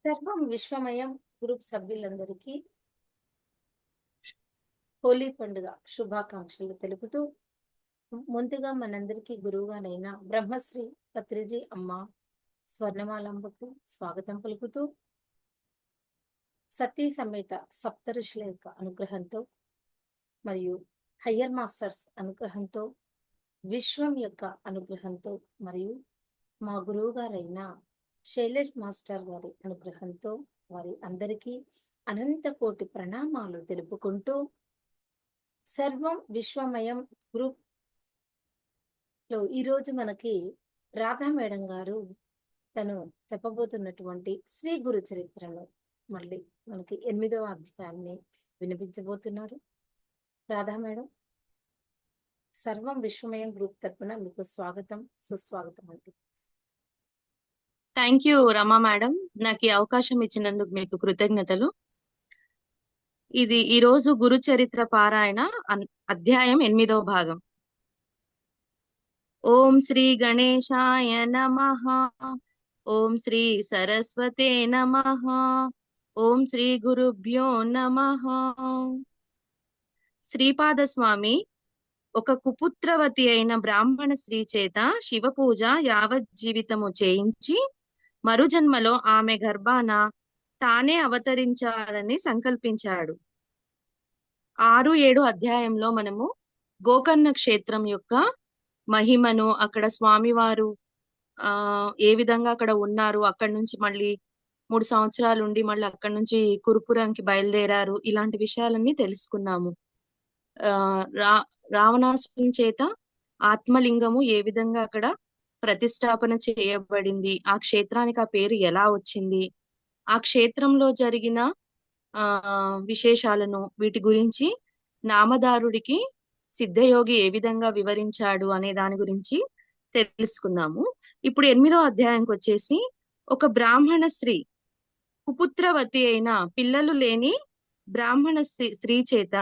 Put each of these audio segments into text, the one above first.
సర్వం విశ్వమయం గ్రూప్ సభ్యులందరికీ హోలీ పండుగ శుభాకాంక్షలు తెలుపుతూ ముందుగా మనందరికీ గురువుగానైన బ్రహ్మశ్రీ పత్రిజీ అమ్మ స్వర్ణమాలంబకు స్వాగతం పలుకుతూ సతీ సమేత సప్త ఋషుల యొక్క అనుగ్రహంతో మరియు హయ్యర్ మాస్టర్స్ అనుగ్రహంతో విశ్వం యొక్క అనుగ్రహంతో మరియు మా గురువు గారైన శైలేష్ మాస్టర్ గారి అనుగ్రహంతో వారి అందరికీ అనంత కోటి ప్రణామాలు తెలుపుకుంటూ సర్వం విశ్వమయం గ్రూప్ లో ఈరోజు మనకి రాధా మేడం గారు తను చెప్పబోతున్నటువంటి శ్రీ గురు చరిత్రను మళ్ళీ మనకి 8వ అధ్యాయాన్ని వినిపించబోతున్నారు. రాధా మేడం, సర్వం విశ్వమయం గ్రూప్ తరపున మీకు స్వాగతం, సుస్వాగతం అండి. థ్యాంక్ యూ రమా మేడం, నాకు ఈ అవకాశం ఇచ్చినందుకు మీకు కృతజ్ఞతలు. ఇది ఈ రోజు గురు చరిత్ర పారాయణ అధ్యాయం 8వ భాగం. ఓం శ్రీ గణేశాయ నమః, ఓం శ్రీ సరస్వతే నమః, ఓం శ్రీ గురుభ్యో నమః. శ్రీపాద స్వామి ఒక కుపుత్రవతి అయిన బ్రాహ్మణ స్త్రీ చేత శివ పూజ యావజ్జీవితము చేయించి మరుజన్మలో ఆమె గర్భాన తానే అవతరించాలని సంకల్పించాడు. 6-7 అధ్యాయంలో మనము గోకర్ణ క్షేత్రం యొక్క మహిమను, అక్కడ స్వామివారు ఏ విధంగా అక్కడ ఉన్నారు, అక్కడి నుంచి మళ్ళీ 3 సంవత్సరాలు ఉండి మళ్ళీ అక్కడి నుంచి కురుపురానికి బయలుదేరారు, ఇలాంటి విషయాలన్నీ తెలుసుకున్నాము. రావణాసురుని చేత ఆత్మలింగము ఏ విధంగా అక్కడ ప్రతిష్టాపన చేయబడింది, ఆ క్షేత్రానికి ఆ పేరు ఎలా వచ్చింది, ఆ క్షేత్రంలో జరిగిన విశేషాలను, వీటి గురించి నామదారుడికి సిద్ధయోగి ఏ విధంగా వివరించాడు అనే దాని గురించి తెలుసుకున్నాము. ఇప్పుడు 8వ అధ్యాయంకి వచ్చేసి ఒక బ్రాహ్మణ స్త్రీ, కుపుత్రవతి అయిన పిల్లలు లేని బ్రాహ్మణ స్త్రీ చేత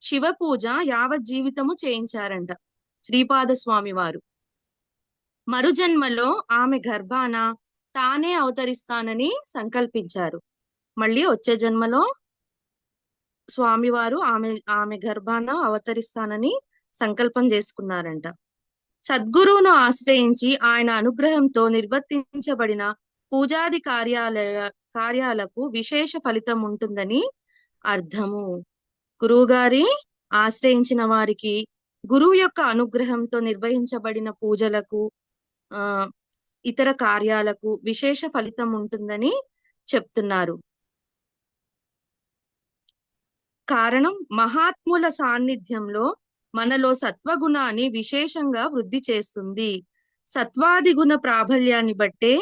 శివ పూజ యావజ్జీవితము చేయించారంట శ్రీపాద స్వామి వారు. మరుజన్మలో ఆమె గర్భాన తానే అవతరిస్తానని సంకల్పించారు. మళ్ళీ వచ్చే జన్మలో స్వామివారు ఆమె గర్భాన అవతరిస్తానని సంకల్పం చేసుకున్నారంట. సద్గురువును ఆశ్రయించి ఆయన అనుగ్రహంతో నిర్వర్తించబడిన పూజాది కార్యాలకు విశేష ఫలితం ఉంటుందని అర్థము. గురువుగారి ఆశ్రయించిన వారికి గురువు యొక్క అనుగ్రహంతో నిర్వహించబడిన పూజలకు ఇతర కార్యాలకు విశేష ఫలితం ఉంటుందని చెప్తున్నారు. కారణం, మహాత్ముల సాన్నిధ్యంలో మనలో సత్వగుణాన్ని విశేషంగా వృద్ధి చేస్తుంది. సత్వాది గుణ ప్రాబల్యాన్ని బట్టే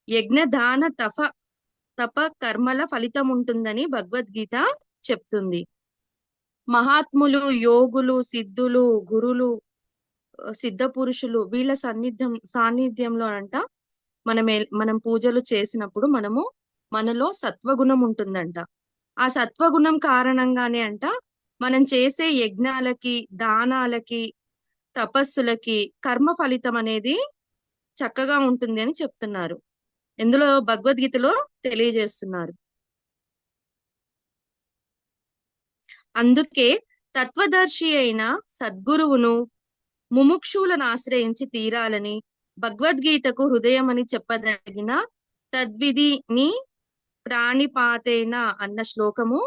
యజ్ఞ దాన తప కర్మల ఫలితం ఉంటుందని భగవద్గీత చెప్తుంది. మహాత్ములు, యోగులు, సిద్ధులు, గురులు, సిద్ధ పురుషులు వీళ్ళ సాన్నిధ్యంలో అంట మనం పూజలు చేసినప్పుడు మనలో సత్వగుణం ఉంటుందంట. ఆ సత్వగుణం కారణంగానే అంట మనం చేసే యజ్ఞాలకి, దానాలకి, తపస్సులకి కర్మ ఫలితం అనేది చక్కగా ఉంటుంది అని చెప్తున్నారు. ఇందులో భగవద్గీతలో తెలియజేస్తున్నారు. అందుకే తత్వదర్శి అయిన సద్గురువును ముముక్షువులను ఆశ్రయించి తీరాలని భగవద్గీతకు హృదయం అని చెప్పదగిన తద్విధిని ప్రాణిపాతేన అన్న శ్లోకము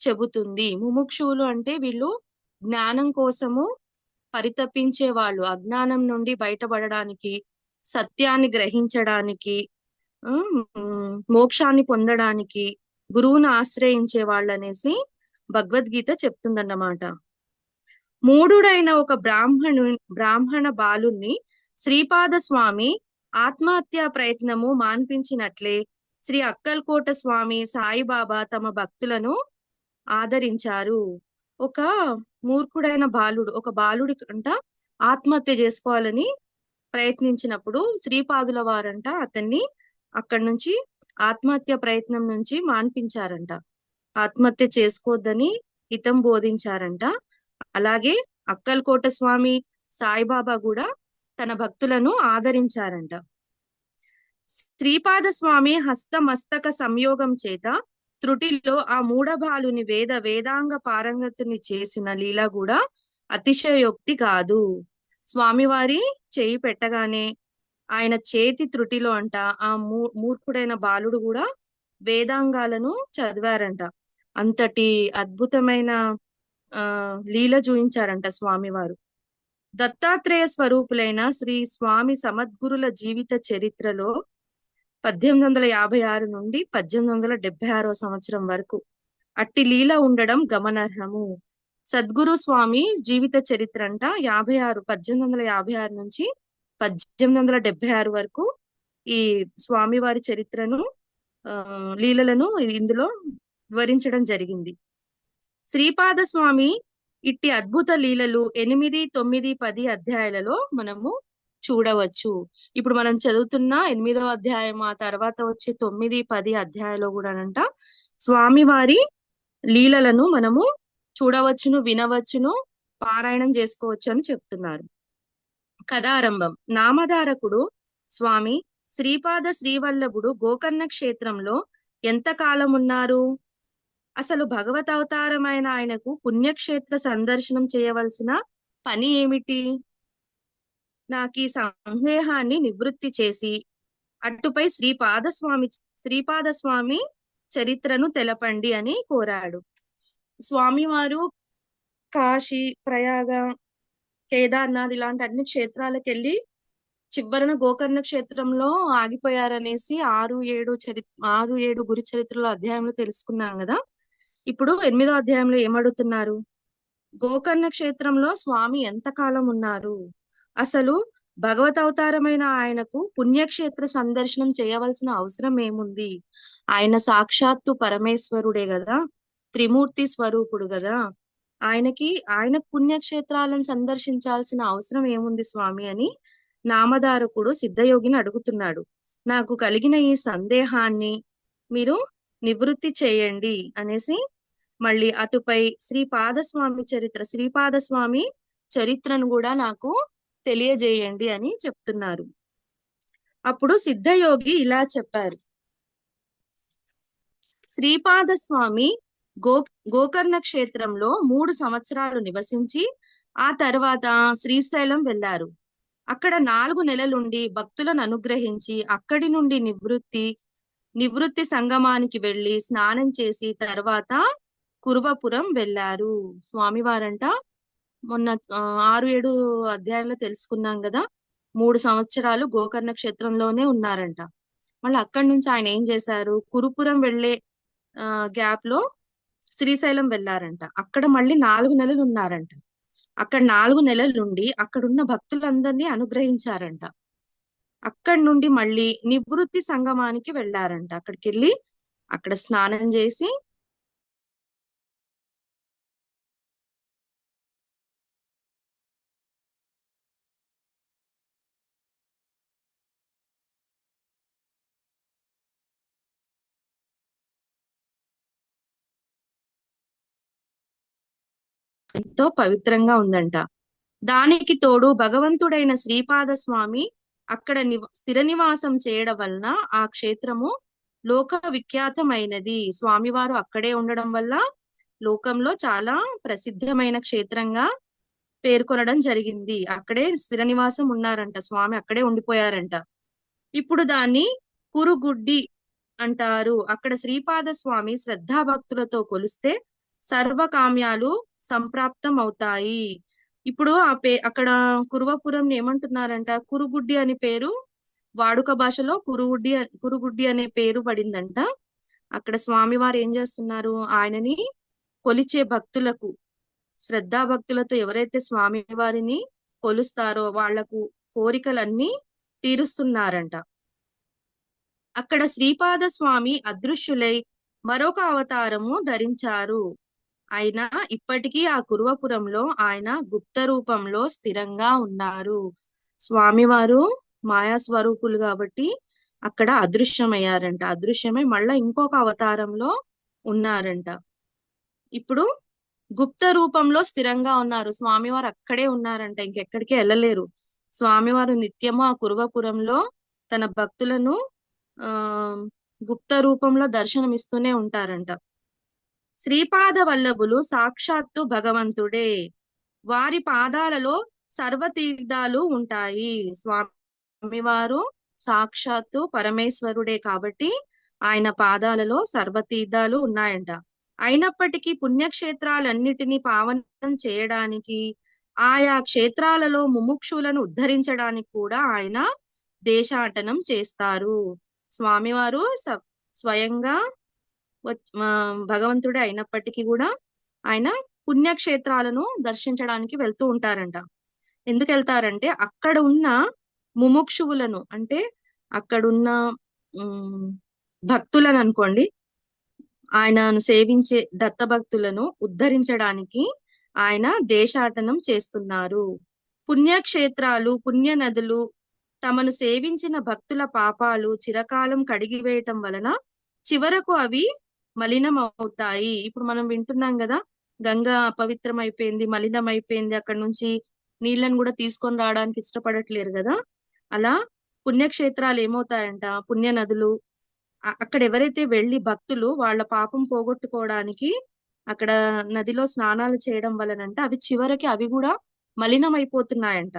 చెబుతుంది. ముముక్షువులు అంటే వీళ్ళు జ్ఞానం కోసము పరితపించే వాళ్ళు, అజ్ఞానం నుండి బయటపడడానికి, సత్యాన్ని గ్రహించడానికి, మోక్షాన్ని పొందడానికి గురువును ఆశ్రయించే వాళ్ళు అనేసి భగవద్గీత చెప్తుందన్నమాట. మూఢుడైన ఒక బ్రాహ్మణ బాలుణ్ణి శ్రీపాద స్వామి ఆత్మహత్యా ప్రయత్నము మాన్పించినట్లే శ్రీ అక్కల్కోట స్వామి సాయిబాబా తమ భక్తులను ఆదరించారు. ఒక మూర్ఖుడైన ఒక బాలుడి అంట ఆత్మహత్య చేసుకోవాలని ప్రయత్నించినప్పుడు శ్రీపాదుల వారంట అతన్ని అక్కడి నుంచి ఆత్మహత్య ప్రయత్నం నుంచి మాన్పించారంట. ఆత్మహత్య చేసుకోవద్దని హితం బోధించారంట. అలాగే అక్కల్కోట స్వామి సాయిబాబా కూడా తన భక్తులను ఆదరించారంట. శ్రీపాద స్వామి హస్తమస్తక సంయోగం చేత త్రుటిలో ఆ మూఢబాలుని వేదాంగ పారంగతుని చేసిన లీల కూడా అతిశయోక్తి కాదు. స్వామివారి చేయి పెట్టగానే ఆయన చేతి త్రుటిలో అంట ఆ మూర్ఖుడైన బాలుడు కూడా వేదాంగాలను చదివారంట. అంతటి అద్భుతమైన లీల చూయించారంట స్వామివారు. దత్తాత్రేయ స్వరూపులైన శ్రీ స్వామి సమద్గురుల జీవిత చరిత్రలో 1856 నుండి 1876 సంవత్సరం వరకు అట్టి లీల ఉండడం గమనార్హము. సద్గురు స్వామి జీవిత చరిత్ర అంట 1856 నుంచి 1876 వరకు ఈ స్వామివారి చరిత్రను లీలలను ఇందులో వివరించడం జరిగింది. శ్రీపాద స్వామి ఇట్టి అద్భుత లీలలు 8, 9, 10 అధ్యాయాలలో మనము చూడవచ్చు. ఇప్పుడు మనం చదువుతున్న 8వ అధ్యాయం, ఆ తర్వాత వచ్చే 9, 10 అధ్యాయాలు కూడానంట స్వామివారి లీలలను మనము చూడవచ్చును, వినవచ్చును, పారాయణం చేసుకోవచ్చు అని చెప్తున్నారు. కథారంభం. నామధారకుడు స్వామి శ్రీపాద శ్రీవల్లభుడు గోకర్ణ క్షేత్రంలో ఎంతకాలం ఉన్నారు? అసలు భగవత్ అవతారమైన ఆయనకు పుణ్యక్షేత్ర సందర్శనం చేయవలసిన పని ఏమిటి? నాకు ఈ సందేహాన్ని నివృత్తి చేసి అటుపై శ్రీపాద స్వామి చరిత్రను తెలపండి అని కోరాడు. స్వామివారు కాశీ, ప్రయాగ, కేదార్నాథ్ ఇలాంటి అన్ని క్షేత్రాలకు వెళ్ళి చివరన గోకర్ణ క్షేత్రంలో ఆగిపోయారనేసి 6, 7 గురు చరిత్రలో అధ్యాయంలో తెలుసుకున్నాం కదా. ఇప్పుడు 8వ అధ్యాయంలో ఏమడుగుతున్నారు? గోకర్ణ క్షేత్రంలో స్వామి ఎంతకాలం ఉన్నారు? అసలు భగవత్ అవతారమైన ఆయనకు పుణ్యక్షేత్ర సందర్శనం చేయవలసిన అవసరం ఏముంది? ఆయన సాక్షాత్తు పరమేశ్వరుడే కదా, త్రిమూర్తి స్వరూపుడు కదా. ఆయన పుణ్యక్షేత్రాలను సందర్శించాల్సిన అవసరం ఏముంది స్వామి అని నామధారకుడు సిద్ధయోగిని అడుగుతున్నాడు. నాకు కలిగిన ఈ సందేహాన్ని మీరు నివృత్తి చేయండి అనేసి మళ్ళీ అటుపై శ్రీపాద స్వామి చరిత్రను కూడా నాకు తెలియజేయండి అని చెప్తున్నారు. అప్పుడు సిద్ధయోగి ఇలా చెప్పారు. శ్రీపాద స్వామి గోకర్ణ క్షేత్రంలో 3 సంవత్సరాలు నివసించి ఆ తర్వాత శ్రీశైలం వెళ్లారు. అక్కడ 4 నెలలుండి భక్తులను అనుగ్రహించి అక్కడి నుండి నివృత్తి సంగమానికి వెళ్లి స్నానం చేసి తర్వాత కురువపురం వెళ్లారు. స్వామివారంట మొన్న 6, 7 అధ్యాయంలో తెలుసుకున్నాం కదా, 3 సంవత్సరాలు గోకర్ణ క్షేత్రంలోనే ఉన్నారంట. మళ్ళీ అక్కడి నుంచి ఆయన ఏం చేశారు? కురుపురం వెళ్లే గ్యాప్ లో శ్రీశైలం వెళ్లారంట. అక్కడ మళ్ళీ 4 నెలలు ఉన్నారంట. అక్కడ 4 నెలల నుండి అక్కడున్న భక్తులందరినీ అనుగ్రహించారంట. అక్కడి నుండి మళ్ళీ నివృత్తి సంగమానికి వెళ్లారంట. అక్కడికి వెళ్ళి అక్కడ స్నానం చేసి ఎంతో పవిత్రంగా ఉందంట. దానికి తోడు భగవంతుడైన శ్రీపాద స్వామి అక్కడ స్థిర నివాసం చేయడం వలన ఆ క్షేత్రము లోక విఖ్యాతమైనది. స్వామివారు అక్కడే ఉండడం వల్ల లోకంలో చాలా ప్రసిద్ధమైన క్షేత్రంగా పేర్కొనడం జరిగింది. అక్కడే స్థిర నివాసం ఉన్నారంట స్వామి, అక్కడే ఉండిపోయారంట. ఇప్పుడు దాన్ని కురుగుడ్డి అంటారు. అక్కడ శ్రీపాద స్వామి శ్రద్ధాభక్తులతో కొలిస్తే సర్వకామ్యాలు సంప్రాప్తం అవుతాయి. ఇప్పుడు అక్కడ కురువపురం ఏమంటున్నారంట? కురుగుడ్డి అనే పేరు వాడుక భాషలో కురుగుడ్డి అనే పేరు పడిందంట. అక్కడ స్వామివారు ఏం చేస్తున్నారు? ఆయనని కొలిచే భక్తులకు, శ్రద్ధాభక్తులతో ఎవరైతే స్వామివారిని కొలుస్తారో వాళ్లకు కోరికలన్నీ తీరుస్తున్నారంట. అక్కడ శ్రీపాద స్వామి అదృశ్యులై మరొక అవతారము ధరించారు. అయినా ఇప్పటికీ ఆ కురువపురంలో ఆయన గుప్త రూపంలో స్థిరంగా ఉన్నారు. స్వామివారు మాయా స్వరూపులు కాబట్టి అక్కడ అదృశ్యమయ్యారంట. అదృశ్యమై మళ్ళా ఇంకొక అవతారంలో ఉన్నారంట. ఇప్పుడు గుప్త రూపంలో స్థిరంగా ఉన్నారు. స్వామివారు అక్కడే ఉన్నారంట, ఇంకెక్కడికి వెళ్ళలేరు. స్వామివారు నిత్యము ఆ కురువపురంలో తన భక్తులను ఆ గుప్త రూపంలో దర్శనమిస్తూనే ఉంటారంట. శ్రీపాద వల్లభులు సాక్షాత్తు భగవంతుడే. వారి పాదాలలో సర్వతీర్థాలు ఉంటాయి. స్వామివారు సాక్షాత్తు పరమేశ్వరుడే కాబట్టి ఆయన పాదాలలో సర్వతీర్థాలు ఉన్నాయంట. అయినప్పటికీ పుణ్యక్షేత్రాలన్నిటినీ పావనం చేయడానికి, ఆయా క్షేత్రాలలో ముముక్షులను ఉద్ధరించడానికి కూడా ఆయన దేశాటనం చేస్తారు. స్వామివారు స్వయంగా భగవంతుడే అయినప్పటికీ కూడా ఆయన పుణ్యక్షేత్రాలను దర్శించడానికి వెళ్తూ ఉంటారంట. ఎందుకు వెళ్తారంటే అక్కడ ఉన్న ముముక్షువులను, అంటే అక్కడున్న భక్తులను అనుకోండి, ఆయనను సేవించే దత్త భక్తులను ఉద్ధరించడానికి ఆయన దేశాటనం చేస్తున్నారు. పుణ్యక్షేత్రాలు, పుణ్య నదులు తమను సేవించిన భక్తుల పాపాలు చిరకాలం కడిగివేయటం వలన చివరకు అవి మలినమవుతాయి. ఇప్పుడు మనం వింటున్నాం కదా, గంగా అపవిత్రమైపోయింది, మలినమైపోయింది, అక్కడ నుంచి నీళ్లను కూడా తీసుకొని రావడానికి ఇష్టపడట్లేరు కదా. అలా పుణ్యక్షేత్రాలు ఏమవుతాయంట, పుణ్య నదులు, అక్కడ ఎవరైతే వెళ్లి భక్తులు వాళ్ళ పాపం పోగొట్టుకోవడానికి అక్కడ నదిలో స్నానాలు చేయడం వలనంట అవి చివరికి అవి కూడా మలినమైపోతున్నాయంట.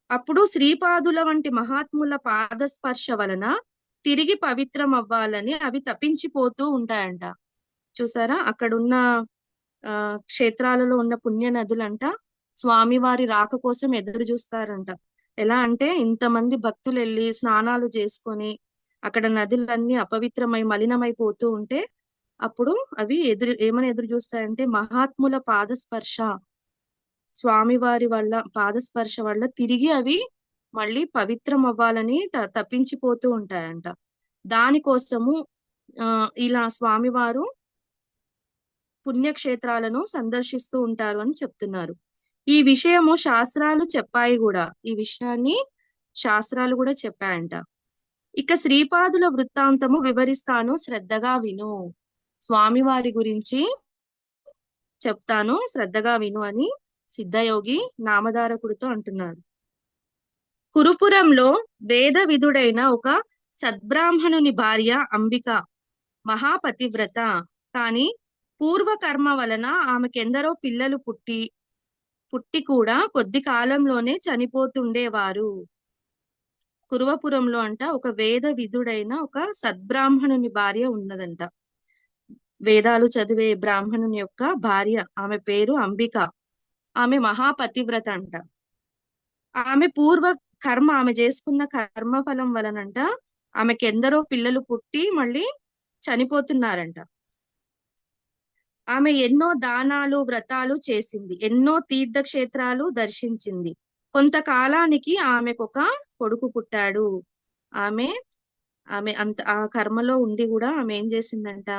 అప్పుడు శ్రీపాదుల వంటి మహాత్ముల పాదస్పర్శ వలన తిరిగి పవిత్రం అవ్వాలని అవి తప్పించిపోతూ ఉంటాయంట. చూసారా, అక్కడున్న క్షేత్రాలలో ఉన్న పుణ్య నదులంట స్వామివారి రాక కోసం ఎదురు చూస్తారంట. ఎలా అంటే ఇంతమంది భక్తులు వెళ్ళి స్నానాలు చేసుకొని అక్కడ నదులన్నీ అపవిత్రమై మలినమైపోతూ ఉంటే అప్పుడు అవి ఏమని ఎదురు చూస్తాయంటే మహాత్ముల పాదస్పర్శ, స్వామివారి వల్ల పాదస్పర్శ వల్ల తిరిగి అవి మళ్ళీ పవిత్రం అవ్వాలని తప్పించిపోతూ ఉంటాయంట. దానికోసము ఇలా స్వామివారు పుణ్యక్షేత్రాలను సందర్శిస్తూ ఉంటారు అని చెప్తున్నారు. ఈ విషయము శాస్త్రాలు చెప్పాయి కూడా, ఈ విషయాన్ని శాస్త్రాలు కూడా చెప్పాయంట. ఇక శ్రీపాదుల వృత్తాంతము వివరిస్తాను, శ్రద్ధగా విను. స్వామివారి గురించి చెప్తాను, శ్రద్ధగా విను అని సిద్ధయోగి నామధారకుడితో అంటున్నారు. కురుపురంలో వేద విధుడైన ఒక సద్బ్రాహ్మణుని భార్య అంబిక మహాపతివ్రత. కాని పూర్వకర్మ వలన ఆమెకెందరో పిల్లలు పుట్టి కూడా కొద్ది కాలంలోనే చనిపోతుండేవారు. కురువపురంలో అంట ఒక వేద విధుడైన ఒక సద్బ్రాహ్మణుని భార్య ఉన్నదంట. వేదాలు చదివే బ్రాహ్మణుని యొక్క భార్య, ఆమె పేరు అంబిక. ఆమె మహాపతివ్రత అంట. ఆమె ఆమె చేసుకున్న కర్మఫలం వలనంట ఆమెకి ఎందరో పిల్లలు పుట్టి మళ్ళీ చనిపోతున్నారంట. ఆమె ఎన్నో దానాలు వ్రతాలు చేసింది, ఎన్నో తీర్థక్షేత్రాలు దర్శించింది. కొంతకాలానికి ఆమెకు ఒక కొడుకు పుట్టాడు. ఆమె అంత ఆ కర్మలో ఉండి కూడా ఆమె ఏం చేసిందంట,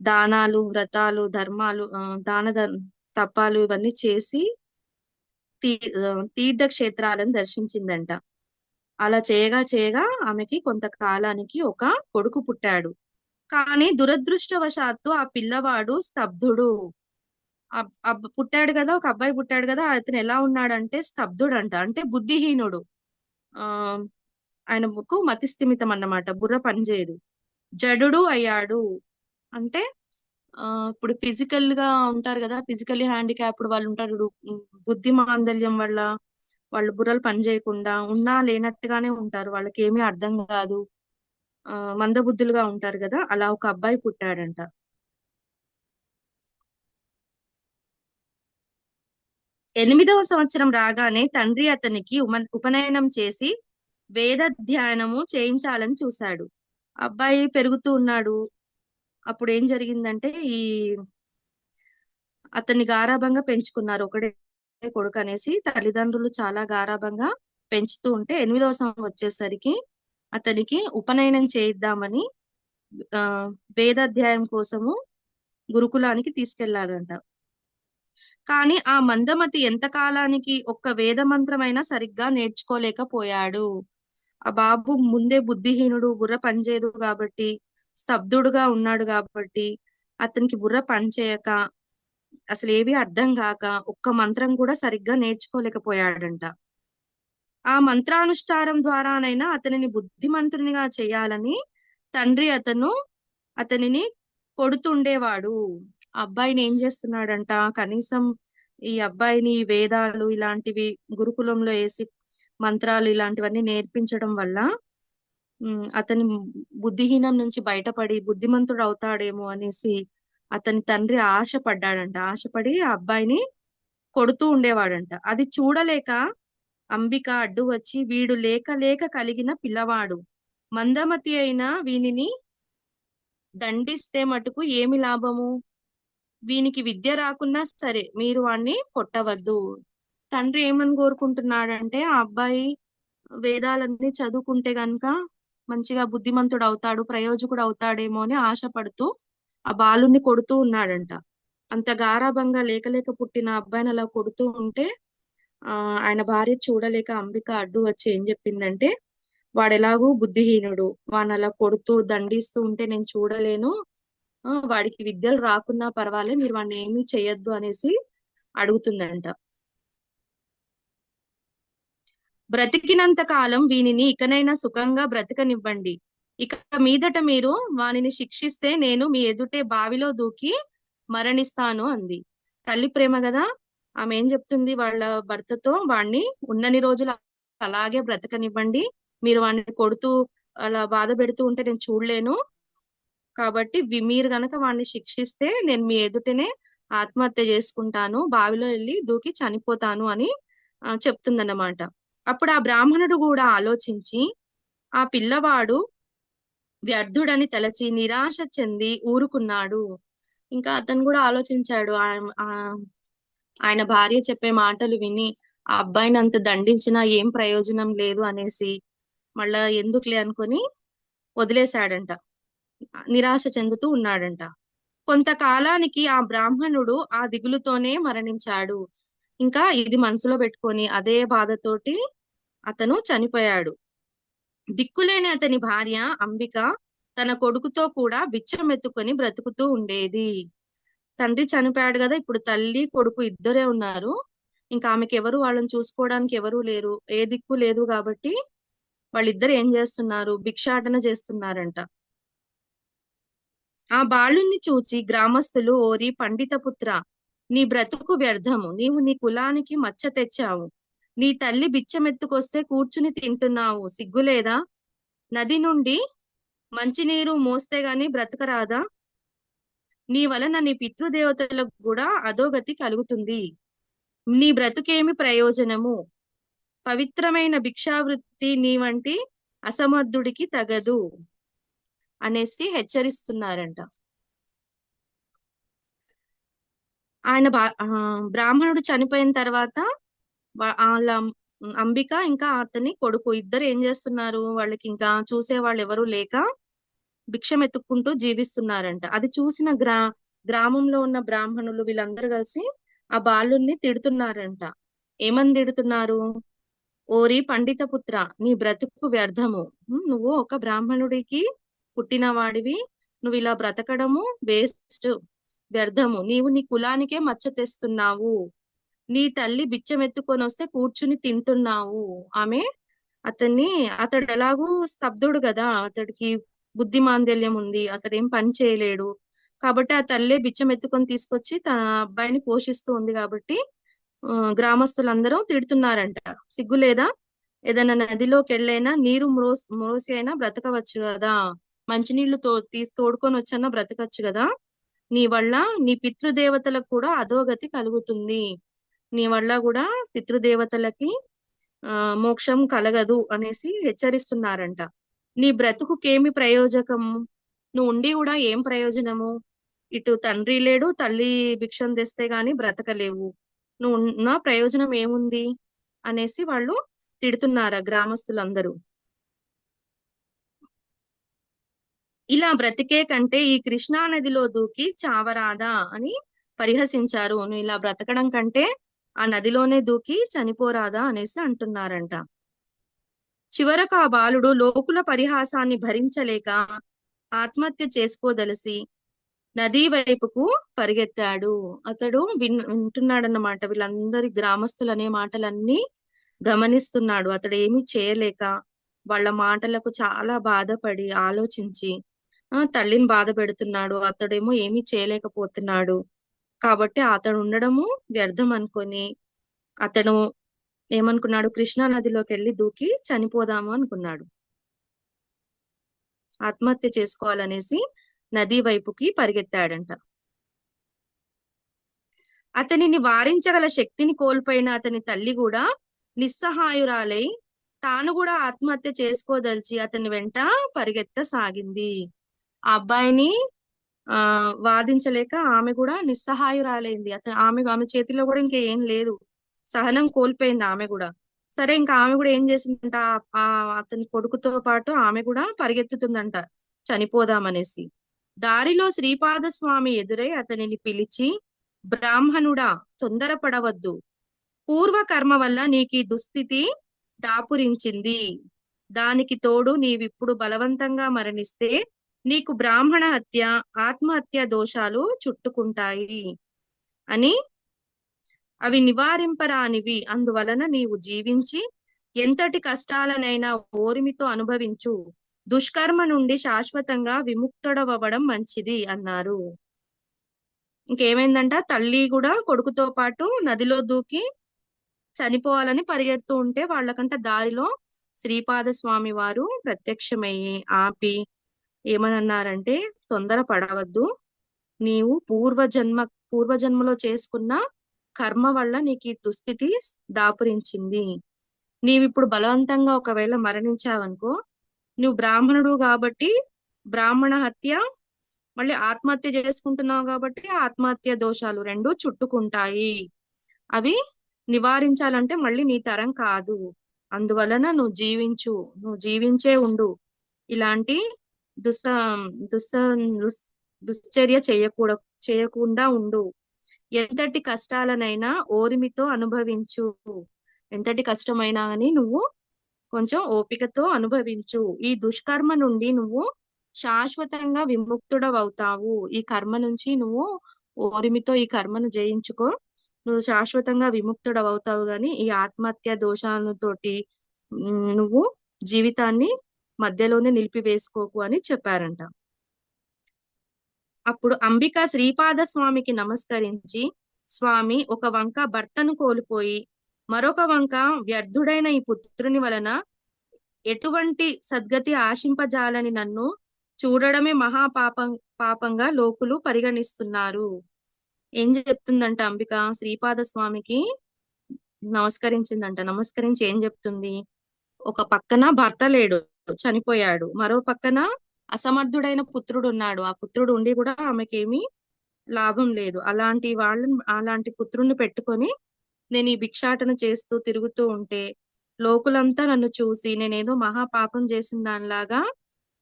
దానాలు వ్రతాలు ధర్మాలు తపాలు ఇవన్నీ చేసి తీర్థక్షేత్రాలను దర్శించిందంట. అలా చేయగా ఆమెకి కొంతకాలానికి ఒక కొడుకు పుట్టాడు. కానీ దురదృష్టవశాత్తు ఆ పిల్లవాడు స్తబ్దుడు. పుట్టాడు కదా, ఒక అబ్బాయి పుట్టాడు కదా, అతను ఎలా ఉన్నాడంటే స్తబ్దుడు అంట, అంటే బుద్ధిహీనుడు. ఆయనకు మతిస్థిమితం అన్నమాట, బుర్ర పనిచేయదు. జడుడు అయ్యాడు. అంటే ఇప్పుడు ఫిజికల్ గా ఉంటారు కదా, ఫిజికల్లీ హ్యాండిక్యాప్డ్ వాళ్ళు ఉంటారు, బుద్ధి మాందల్యం వల్ల వాళ్ళు బుర్రలు పనిచేయకుండా ఉన్నా లేనట్టుగానే ఉంటారు, వాళ్ళకి ఏమీ అర్థం కాదు, మందబుద్ధులుగా ఉంటారు కదా, అలా ఒక అబ్బాయి పుట్టాడంట. ఎనిమిదవ సంవత్సరం రాగానే తండ్రి అతనికి ఉపనయనం చేసి వేదాధ్యయనము చేయించాలని చూశాడు. అబ్బాయి పెరుగుతూ ఉన్నాడు. అప్పుడు ఏం జరిగిందంటే అతన్ని గారాబంగా పెంచుకున్నారు. ఒకడే కొడుకు అనేసి తల్లిదండ్రులు చాలా గారాబంగా పెంచుతూ ఉంటే 8వ సంవత్సరం వచ్చేసరికి అతనికి ఉపనయనం చేయిద్దామని వేదాధ్యాయం కోసము గురుకులానికి తీసుకెళ్లారంట. కానీ ఆ మందమతి ఎంతకాలానికి ఒక్క వేద మంత్రమైనా సరిగ్గా నేర్చుకోలేకపోయాడు. ఆ బాబు ముందే బుద్ధిహీనుడు, బుర్ర పనిచేయదు కాబట్టి, స్తబ్దుడుగా ఉన్నాడు కాబట్టి అతనికి బుర్ర పనిచేయక అసలు ఏవి అర్థం కాక ఒక్క మంత్రం కూడా సరిగ్గా నేర్చుకోలేకపోయాడంట. ఆ మంత్రానుష్ఠానం ద్వారానైనా అతనిని బుద్ధిమంతునిగా చేయాలని తండ్రి అతనిని కొడుతుండేవాడు. ఆ అబ్బాయిని ఏం చేస్తున్నాడంట, కనీసం ఈ అబ్బాయిని ఈ వేదాలు ఇలాంటివి గురుకులంలో వేసి మంత్రాలు ఇలాంటివన్నీ నేర్పించడం వల్ల అతని బుద్ధిహీనం నుంచి బయటపడి బుద్ధిమంతుడు అవుతాడేమో అనేసి అతని తండ్రి ఆశపడి ఆ అబ్బాయిని కొడుతూ ఉండేవాడంట. అది చూడలేక అంబిక అడ్డు వచ్చి, వీడు లేక లేక కలిగిన పిల్లవాడు, మందమతి అయిన వీనిని దండిస్తే మటుకు ఏమి లాభము, వీనికి విద్య రాకున్నా సరే మీరు వాణ్ణి కొట్టవద్దు. తండ్రి ఏమని కోరుకుంటున్నాడంటే, ఆ అబ్బాయి వేదాలన్నీ చదువుకుంటే గనుక మంచిగా బుద్ధిమంతుడు అవుతాడు, ప్రయోజకుడు అవుతాడేమో అని ఆశపడుతూ ఆ బాలుని కొడుతూ ఉన్నాడంట. అంత గారాబంగా లేక పుట్టిన అబ్బాయిని అలా కొడుతూ ఉంటే ఆయన భార్య చూడలేక అంబిక అడ్డు వచ్చి ఏం చెప్పిందంటే, వాడు ఎలాగూ బుద్ధిహీనుడు, వాడిని అలా కొడుతూ దండిస్తూ ఉంటే నేను చూడలేను, వాడికి విద్యలు రాకున్నా పర్వాలే, మీరు వాడిని ఏమీ చెయ్యొద్దు అనేసి అడుగుతుందంట. బ్రతికినంత కాలం వీనిని ఇకనైనా సుఖంగా బ్రతకనివ్వండి, ఇక మీదట మీరు వానిని శిక్షిస్తే నేను మీ ఎదుటే బావిలో దూకి మరణిస్తాను అంది. తల్లి ప్రేమ కదా, ఆమె ఏం చెప్తుంది వాళ్ళ భర్తతో, వాణ్ణి ఉన్నన్ని రోజులు అలాగే బ్రతకనివ్వండి, మీరు వాడిని కొడుతూ అలా బాధ పెడుతూ ఉంటే నేను చూడలేను, కాబట్టి మీరు గనక వాడిని శిక్షిస్తే నేను మీ ఎదుటనే ఆత్మహత్య చేసుకుంటాను, బావిలో వెళ్ళి దూకి చనిపోతాను అని చెప్తుందన్నమాట. అప్పుడు ఆ బ్రాహ్మణుడు కూడా ఆలోచించి ఆ పిల్లవాడు వ్యర్థుడని తలచి నిరాశ చెంది ఊరుకున్నాడు. ఇంకా అతను కూడా ఆలోచించాడు, ఆయన భార్య చెప్పే మాటలు విని ఆ అబ్బాయిని అంత దండించినా ఏం ప్రయోజనం లేదు అనేసి మళ్ళా ఎందుకులే అనుకొని వదిలేశాడంట, నిరాశ చెందుతూ ఉన్నాడంట. కొంతకాలానికి ఆ బ్రాహ్మణుడు ఆ దిగులుతోనే మరణించాడు. ఇంకా ఇది మనసులో పెట్టుకొని అదే బాధతోటి అతను చనిపోయాడు. దిక్కులేని అతని భార్య అంబిక తన కొడుకుతో కూడా బిచ్చమెత్తుకొని బ్రతుకుతూ ఉండేది. తండ్రి చనిపోయాడు కదా, ఇప్పుడు తల్లి కొడుకు ఇద్దరే ఉన్నారు, ఇంకా ఆమెకి ఎవరు వాళ్ళని చూసుకోవడానికి ఎవరూ లేరు, ఏ దిక్కు లేదు కాబట్టి వాళ్ళిద్దరు ఏం చేస్తున్నారు, భిక్షాటన చేస్తున్నారంట. ఆ బాలుని చూచి గ్రామస్తులు, ఓరి పండిత పుత్ర, నీ బ్రతుకు వ్యర్థము, నీవు నీ కులానికి మచ్చ తెచ్చావు, నీ తల్లి బిచ్చమెత్తుకొస్తే కూర్చుని తింటున్నావు, సిగ్గులేదా, నది నుండి మంచినీరు మోస్తే గాని బ్రతకరాదా, నీ వలన నీ పితృదేవతలకు కూడా అధోగతి కలుగుతుంది, నీ బ్రతుకేమి ప్రయోజనము, పవిత్రమైన భిక్షావృత్తి నీ వంటి అసమర్థుడికి తగదు అనేసి హెచ్చరిస్తున్నారంట. ఆయన బ్రాహ్మణుడు చనిపోయిన తర్వాత వాళ్ళ అంబిక ఇంకా అతని కొడుకు ఇద్దరు ఏం చేస్తున్నారు, వాళ్ళకి ఇంకా చూసే వాళ్ళు ఎవరు లేక భిక్షం ఎత్తుక్కుంటూ జీవిస్తున్నారంట. అది చూసిన గ్రామంలో ఉన్న బ్రాహ్మణులు వీళ్ళందరూ కలిసి ఆ బాలుల్ని తిడుతున్నారంట. ఏమని తిడుతున్నారు, ఓరి పండిత పుత్ర, నీ బ్రతుకు వ్యర్థము, నువ్వు ఒక బ్రాహ్మణుడికి పుట్టిన వాడివి, నువ్వు ఇలా బ్రతకడము వేస్ట్, వ్యర్థము, నీవు నీ కులానికే మచ్చ తెస్తున్నావు, నీ తల్లి బిచ్చమెత్తుకొని వస్తే కూర్చుని తింటున్నావు. అతడు ఎలాగూ స్తబ్దుడు కదా, అతడికి బుద్ధి మాంద్యం ఉంది, అతడేం పని చేయలేడు, కాబట్టి ఆ తల్లే బిచ్చమెత్తుకొని తీసుకొచ్చి తన అబ్బాయిని పోషిస్తూ ఉంది కాబట్టి గ్రామస్తులందరూ తిడుతున్నారంట. సిగ్గులేదా, ఏదైనా నదిలోకి వెళ్ళైనా నీరు మోసి అయినా బ్రతకవచ్చు కదా, మంచినీళ్లు తోడుకొని వచ్చన్నా బ్రతకచ్చు కదా, నీ వల్ల నీ పితృదేవతలకు కూడా అధోగతి కలుగుతుంది, నీ వల్ల కూడా పితృదేవతలకి మోక్షం కలగదు అనేసి హెచ్చరిస్తున్నారంట. నీ బ్రతుకుకేమి ప్రయోజకము, నువ్వు ఉండి కూడా ఏం ప్రయోజనము, ఇటు తండ్రి లేడు, తల్లి భిక్షం తెస్తే గాని బ్రతకలేవు, నువ్వు ఉన్న ప్రయోజనం ఏముంది అనేసి వాళ్ళు తిడుతున్నారా గ్రామస్తులందరూ. ఇలా బ్రతికే కంటే ఈ కృష్ణా నదిలో దూకి చావరాదా అని పరిహసించారు. నువ్వు ఇలా బ్రతకడం కంటే ఆ నదిలోనే దూకి చనిపోరాదా అనేసి అంటున్నారంట. చివరకు ఆ బాలుడు లోకుల పరిహాసాన్ని భరించలేక ఆత్మహత్య చేసుకోదలిసి నదీ వైపుకు పరిగెత్తాడు. అతడు వింటున్నాడన్నమాట వీళ్ళందరి గ్రామస్తులు అనే మాటలన్నీ గమనిస్తున్నాడు. అతడు ఏమీ చేయలేక వాళ్ళ మాటలకు చాలా బాధపడి ఆలోచించి తల్లిని బాధ పెడుతున్నాడు, అతడేమో ఏమీ చేయలేకపోతున్నాడు కాబట్టి అతడు ఉండడము వ్యర్థం అనుకొని అతను ఏమనుకున్నాడు, కృష్ణా నదిలోకి వెళ్ళి దూకి చనిపోదాము అనుకున్నాడు. ఆత్మహత్య చేసుకోవాలనేసి నది వైపుకి పరిగెత్తాడంట. అతనిని వారించగల శక్తిని కోల్పోయిన అతని తల్లి కూడా నిస్సహాయురాలై తాను కూడా ఆత్మహత్య చేసుకోదలిచి అతని వెంట పరిగెత్తసాగింది. ఆ అబ్బాయిని వాదించలేక ఆమె కూడా నిస్సహాయురాలైంది. ఆమె చేతిలో కూడా ఇంకా ఏం లేదు, సహనం కోల్పోయింది ఆమె కూడా. సరే, ఇంకా ఆమె కూడా ఏం చేసిందంట, అతని కొడుకుతో పాటు ఆమె కూడా పరిగెత్తుతుందంట చనిపోదామనేసి. దారిలో శ్రీపాద స్వామి ఎదురై అతనిని పిలిచి, బ్రాహ్మణుడా, తొందరపడవద్దు, పూర్వ కర్మ వల్ల నీకు ఈ దుస్థితి దాపురించింది. దానికి తోడు నీవిప్పుడు బలవంతంగా మరణిస్తే నీకు బ్రాహ్మణ హత్య, ఆత్మహత్య దోషాలు చుట్టుకుంటాయి అని, అవి నివారింపరానివి. అందువలన నీవు జీవించి ఎంతటి కష్టాలనైనా ఓరిమితో అనుభవించు. దుష్కర్మ నుండి శాశ్వతంగా విముక్తుడవ్వడం మంచిది అన్నారు. ఇంకేమైందంట, తల్లి కూడా కొడుకుతో పాటు నదిలో దూకి చనిపోవాలని పరిగెడుతూ ఉంటే వాళ్ళకంట దారిలో శ్రీపాద స్వామి వారు ప్రత్యక్షమయ్యి ఆపి ఏమనన్నారంటే, తొందర పడవద్దు, నీవు పూర్వజన్మలో చేసుకున్న కర్మ వల్ల నీకు ఈ దుస్థితి దాపురించింది. నీవిప్పుడు బలవంతంగా ఒకవేళ మరణించావనుకో, నువ్వు బ్రాహ్మణుడు కాబట్టి బ్రాహ్మణ హత్య, మళ్ళీ ఆత్మహత్య చేసుకుంటున్నావు కాబట్టి ఆత్మహత్య దోషాలు రెండు చుట్టుకుంటాయి. అవి నివారించాలంటే మళ్ళీ నీ తరం కాదు. అందువలన నువ్వు జీవించే ఉండు. ఇలాంటి దుశ్చర్య చేయకుండా ఉండు. ఎంతటి కష్టాలనైనా ఓరిమితో అనుభవించు. ఎంతటి కష్టమైనా అని నువ్వు కొంచెం ఓపికతో అనుభవించు. ఈ దుష్కర్మ నుండి నువ్వు శాశ్వతంగా విముక్తుడవవుతావు. ఈ కర్మ నుంచి నువ్వు ఓరిమితో ఈ కర్మను జయించుకో, నువ్వు శాశ్వతంగా విముక్తుడవవుతావు. గాని ఈ ఆత్మహత్య దోషాలతోటి నువ్వు జీవితాన్ని మధ్యలోనే నిలిపివేసుకోకు అని చెప్పారంట. అప్పుడు అంబిక శ్రీపాద స్వామికి నమస్కరించి, స్వామి, ఒక వంక భర్తను కోల్పోయి మరొక వంక వ్యర్థుడైన ఈ పుత్రుని వలన ఎటువంటి సద్గతి ఆశింపజాలని నన్ను చూడడమే పాపంగా లోకులు పరిగణిస్తున్నారు. ఏం చెప్తుందంట అంబిక, శ్రీపాద స్వామికి నమస్కరించిందంట. నమస్కరించి ఏం చెప్తుంది, ఒక పక్కన భర్త లేడు, చనిపోయాడు, మరో పక్కన అసమర్థుడైన పుత్రుడు ఉన్నాడు. ఆ పుత్రుడు ఉండి కూడా ఆమెకేమీ లాభం లేదు. అలాంటి పుత్రుణ్ణి పెట్టుకొని నేను ఈ భిక్షాటన చేస్తూ తిరుగుతూ ఉంటే లోకులంతా నన్ను చూసి నేనేదో మహాపాపం చేసిన దానిలాగా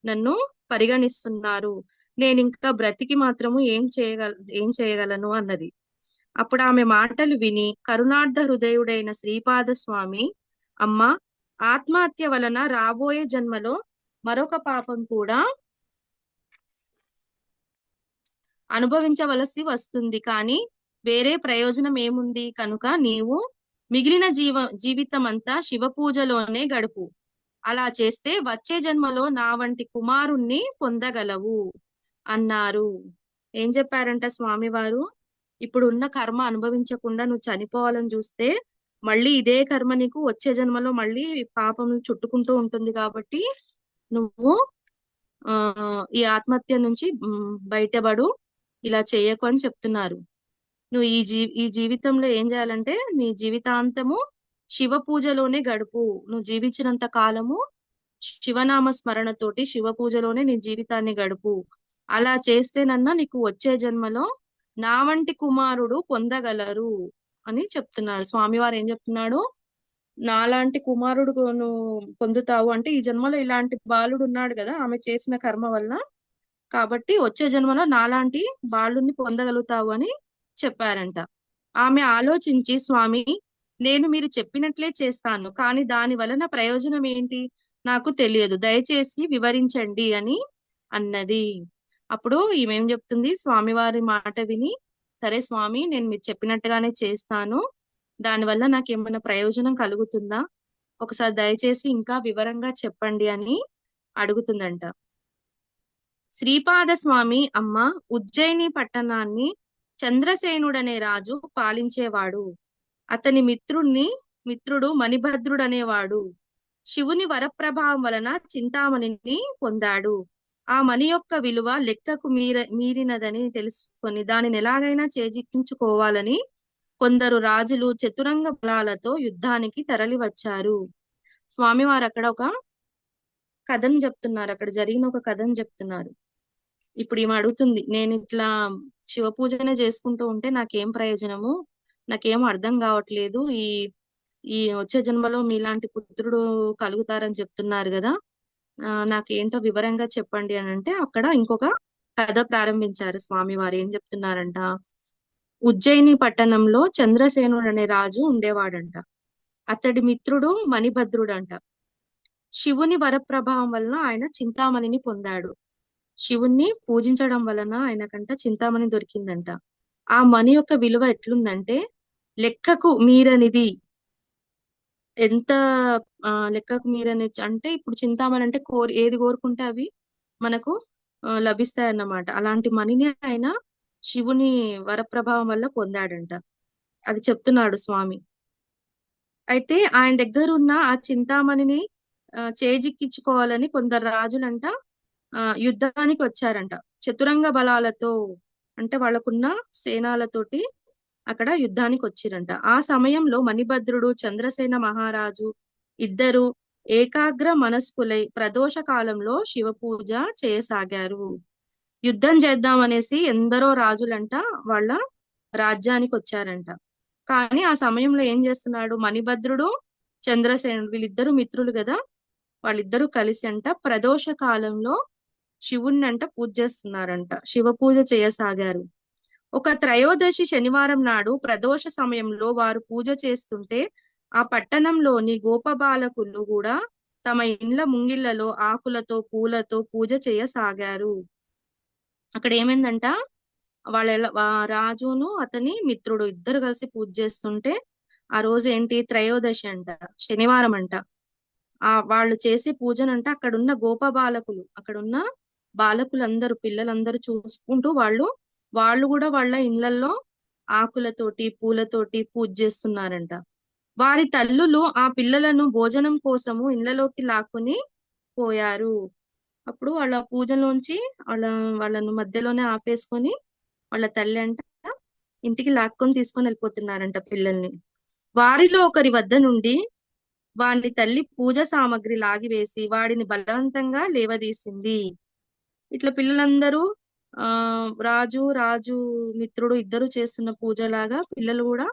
నన్ను పరిగణిస్తున్నారు. నేను ఇంకా బ్రతికి మాత్రము ఏం చేయగలను అన్నది. అప్పుడు ఆమె మాటలు విని కరుణార్థ హృదయుడైన శ్రీపాద స్వామి, అమ్మా, ఆత్మహత్య వలన రాబోయే జన్మలో మరొక పాపం కూడా అనుభవించవలసి వస్తుంది, కానీ వేరే ప్రయోజనం ఏముంది? కనుక నీవు మిగిలిన జీవితం అంతా శివ పూజలోనే గడుపు. అలా చేస్తే వచ్చే జన్మలో నా వంటి కుమారుణ్ణి పొందగలవు అన్నారు. ఏం చెప్పారంట స్వామివారు, ఇప్పుడు ఉన్న కర్మ అనుభవించకుండా నువ్వు చనిపోవాలని చూస్తే మళ్ళీ ఇదే కర్మ నీకు వచ్చే జన్మలో మళ్ళీ పాపం చుట్టుకుంటూ ఉంటుంది. కాబట్టి నువ్వు ఈ ఆత్మహత్య నుంచి బయటపడు, ఇలా చేయకు అని చెప్తున్నారు. నువ్వు ఈ జీవితంలో ఏం చేయాలంటే నీ జీవితాంతము శివ పూజలోనే గడుపు. నువ్వు జీవించినంత కాలము శివనామ స్మరణతోటి శివ పూజలోనే నీ జీవితాన్ని గడుపు. అలా చేస్తేనన్నా నీకు వచ్చే జన్మలో నా వంటి కుమారుడు పొందగలరు అని చెప్తున్నాడు. స్వామివారు ఏం చెప్తున్నాడు, నాలాంటి కుమారుడు నువ్వు పొందుతావు అంటే ఈ జన్మలో ఇలాంటి బాలుడు ఉన్నాడు కదా ఆమె చేసిన కర్మ వల్ల, కాబట్టి వచ్చే జన్మలో నాలాంటి బాలుడిని పొందగలుగుతావు అని చెప్పారంట. ఆమె ఆలోచించి, స్వామి, నేను మీరు చెప్పినట్లే చేస్తాను, కానీ దాని వలన ప్రయోజనం ఏంటి నాకు తెలియదు, దయచేసి వివరించండి అని అన్నది. అప్పుడు ఈమెం చెప్తుంది, స్వామివారి మాట విని, సరే స్వామి, నేను మీరు చెప్పినట్టుగానే చేస్తాను, దానివల్ల నాకేమైనా ప్రయోజనం కలుగుతుందా? ఒకసారి దయచేసి ఇంకా వివరంగా చెప్పండి అని అడుగుతుందంట. శ్రీపాద స్వామి అమ్మ, ఉజ్జయిని పట్టణాన్ని చంద్రసేనుడనే రాజు పాలించేవాడు. అతని మిత్రుడు మణిభద్రుడనేవాడు శివుని వరప్రభావం వలన చింతామణిని పొందాడు. ఆ మణి యొక్క విలువ లెక్కకు మీరినదని తెలుసుకొని దానిని ఎలాగైనా చేజిక్కించుకోవాలని కొందరు రాజులు చతురంగ బలాలతో యుద్ధానికి తరలి వచ్చారు. స్వామివారు అక్కడ ఒక కథను చెప్తున్నారు, అక్కడ జరిగిన ఒక కథను చెప్తున్నారు. ఇప్పుడు ఈమె అడుగుతుంది, నేను ఇట్లా శివ పూజనే చేసుకుంటూ ఉంటే నాకేం ప్రయోజనము, నాకేం అర్థం కావట్లేదు, ఈ వచ్చే జన్మలో మీలాంటి పుత్రుడు కలుగుతారని చెప్తున్నారు కదా, నాకేంటో వివరంగా చెప్పండి అని అంటే అక్కడ ఇంకొక కథ ప్రారంభించారు స్వామి వారు. ఏం చెప్తున్నారంట, ఉజ్జయిని పట్టణంలో చంద్రసేనుడు అనే రాజు ఉండేవాడంట. అతడి మిత్రుడు మణిభద్రుడంట. శివుని వరప్రభావం వలన ఆయన చింతామణిని పొందాడు. శివుణ్ణి పూజించడం వలన ఆయనకంట చింతామణి దొరికిందంట. ఆ మణి యొక్క విలువ ఎట్లుందంటే లెక్కకు మీరనిది. ఎంత లెక్కకు మీరని అంటే ఇప్పుడు చింతామణి అంటే ఏది కోరుకుంటే అవి మనకు లభిస్తాయన్నమాట. అలాంటి మణిని ఆయన శివుని వరప్రభావం వల్ల పొందాడంట. అది చెప్తున్నాడు స్వామి. అయితే ఆయన దగ్గర ఉన్న ఆ చింతామణిని చేజిక్కించుకోవాలని కొందరు రాజులంట యుద్ధానికి వచ్చారంట. చతురంగ బలాలతో అంటే వాళ్ళకున్న సేనాలతోటి అక్కడ యుద్ధానికి వచ్చిరంట. ఆ సమయంలో మణిభద్రుడు, చంద్రసేన మహారాజు ఇద్దరు ఏకాగ్ర మనస్కులై ప్రదోష కాలంలో శివ పూజ చేయసాగారు. యుద్ధం చేద్దామనేసి ఎందరో రాజులంట వాళ్ళ రాజ్యానికి వచ్చారంట. కానీ ఆ సమయంలో ఏం చేస్తున్నాడు, మణిభద్రుడు, చంద్రసేనుడు వీళ్ళిద్దరు మిత్రులు కదా, వాళ్ళిద్దరూ కలిసి అంట ప్రదోష కాలంలో శివుణ్ణి అంట పూజ చేస్తున్నారంట, శివ పూజ చేయసాగారు. ఒక త్రయోదశి శనివారం నాడు ప్రదోష సమయంలో వారు పూజ చేస్తుంటే ఆ పట్టణంలోని గోపబాలకులు కూడా తమ ఇండ్ల ముంగిళ్లలో ఆకులతో పూలతో పూజ చేయసాగారు. అక్కడ ఏమైందంట, రాజును అతని మిత్రుడు ఇద్దరు కలిసి పూజ చేస్తుంటే ఆ రోజు ఏంటి, త్రయోదశి అంట, శనివారం అంట. వాళ్ళు చేసే పూజనంట అక్కడున్న గోపబాలకులు, అక్కడున్న బాలకులందరూ పిల్లలందరూ చూసుకుంటూ వాళ్ళు కూడా వాళ్ళ ఇళ్లలో ఆకులతోటి పూలతోటి పూజ చేస్తున్నారంట. వారి తల్లులు ఆ పిల్లలను భోజనం కోసము ఇళ్లలోకి లాక్కుని పోయారు. అప్పుడు వాళ్ళ పూజలోంచి వాళ్ళను మధ్యలోనే ఆపేసుకొని వాళ్ళ తల్లి అంట ఇంటికి లాక్కొని తీసుకొని వెళ్ళిపోతున్నారంట పిల్లల్ని. వారిలో ఒకరి వద్ద నుండి వాని తల్లి పూజ సామగ్రి లాగివేసి వాడిని బలవంతంగా లేవదీసింది. ఇట్లా పిల్లలందరూ రాజు మిత్రుడు ఇద్దరు చేస్తున్న పూజలాగా పిల్లలు కూడా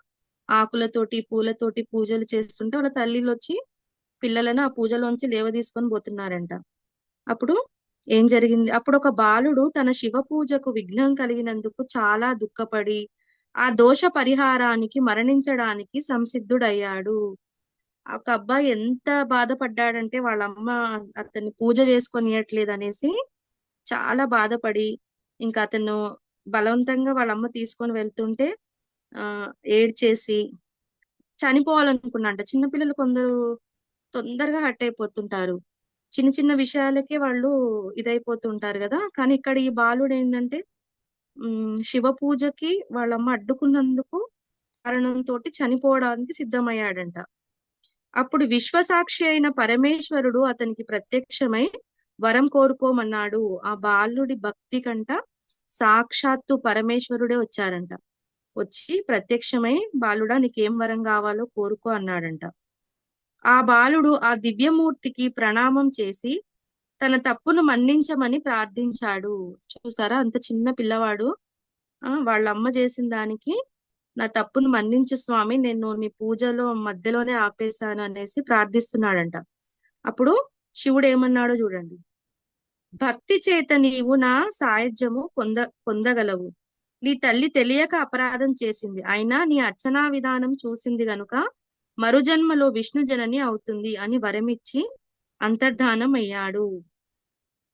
ఆకులతోటి పూలతోటి పూజలు చేస్తుంటే వాళ్ళ తల్లిలు వచ్చి పిల్లలను ఆ పూజలోంచి లేవదీసుకొని పోతున్నారంట. అప్పుడు ఏం జరిగింది, అప్పుడు ఒక బాలుడు తన శివ పూజకు విఘ్నం కలిగినందుకు చాలా దుఃఖపడి ఆ దోష పరిహారానికి మరణించడానికి సంసిద్ధుడయ్యాడు. ఒక అబ్బాయి ఎంత బాధపడ్డాడంటే వాళ్ళ అమ్మ అతన్ని పూజ చేసుకొనియట్లేదు అనేసి చాలా బాధపడి ఇంకా అతను బలవంతంగా వాళ్ళ అమ్మ తీసుకొని వెళ్తుంటే ఏడ్చేసి చనిపోవాలనుకున్నాంట. చిన్నపిల్లలు కొందరు తొందరగా హర్ట్ అయిపోతుంటారు, చిన్న చిన్న విషయాలకే వాళ్ళు ఇదైపోతుంటారు కదా. కానీ ఇక్కడ ఈ బాలుడు ఏంటంటే శివ పూజకి వాళ్ళమ్మ అడ్డుకున్నందుకు కారణంతో చనిపోవడానికి సిద్ధమయ్యాడంట. అప్పుడు విశ్వసాక్షి అయిన పరమేశ్వరుడు అతనికి ప్రత్యక్షమై వరం కోరుకోమన్నాడు. ఆ బాలుడి భక్తి కంట సాక్షాత్తు పరమేశ్వరుడే వచ్చారంట. వచ్చి ప్రత్యక్షమై బాలుడా నీకేం వరం కావాలో కోరుకో అన్నాడంట. ఆ బాలుడు ఆ దివ్యమూర్తికి ప్రణామం చేసి తన తప్పును మన్నించమని ప్రార్థించాడు. చూసారా, అంత చిన్న పిల్లవాడు వాళ్ళ అమ్మ చేసిన దానికి నా తప్పును మన్నించు స్వామి, నేను నీ పూజలో మధ్యలోనే ఆపేశాను అనేసి ప్రార్థిస్తున్నాడంట. అప్పుడు శివుడు ఏమన్నాడో చూడండి, భక్తి చేత నీవు నా సాయుధ్యము పొందగలవు. నీ తల్లి తెలియక అపరాధం చేసింది, అయినా నీ అర్చనా విధానం చూసింది గనుక మరుజన్మలో విష్ణు జనని అవుతుంది అని వరమిచ్చి అంతర్ధానం అయ్యాడు.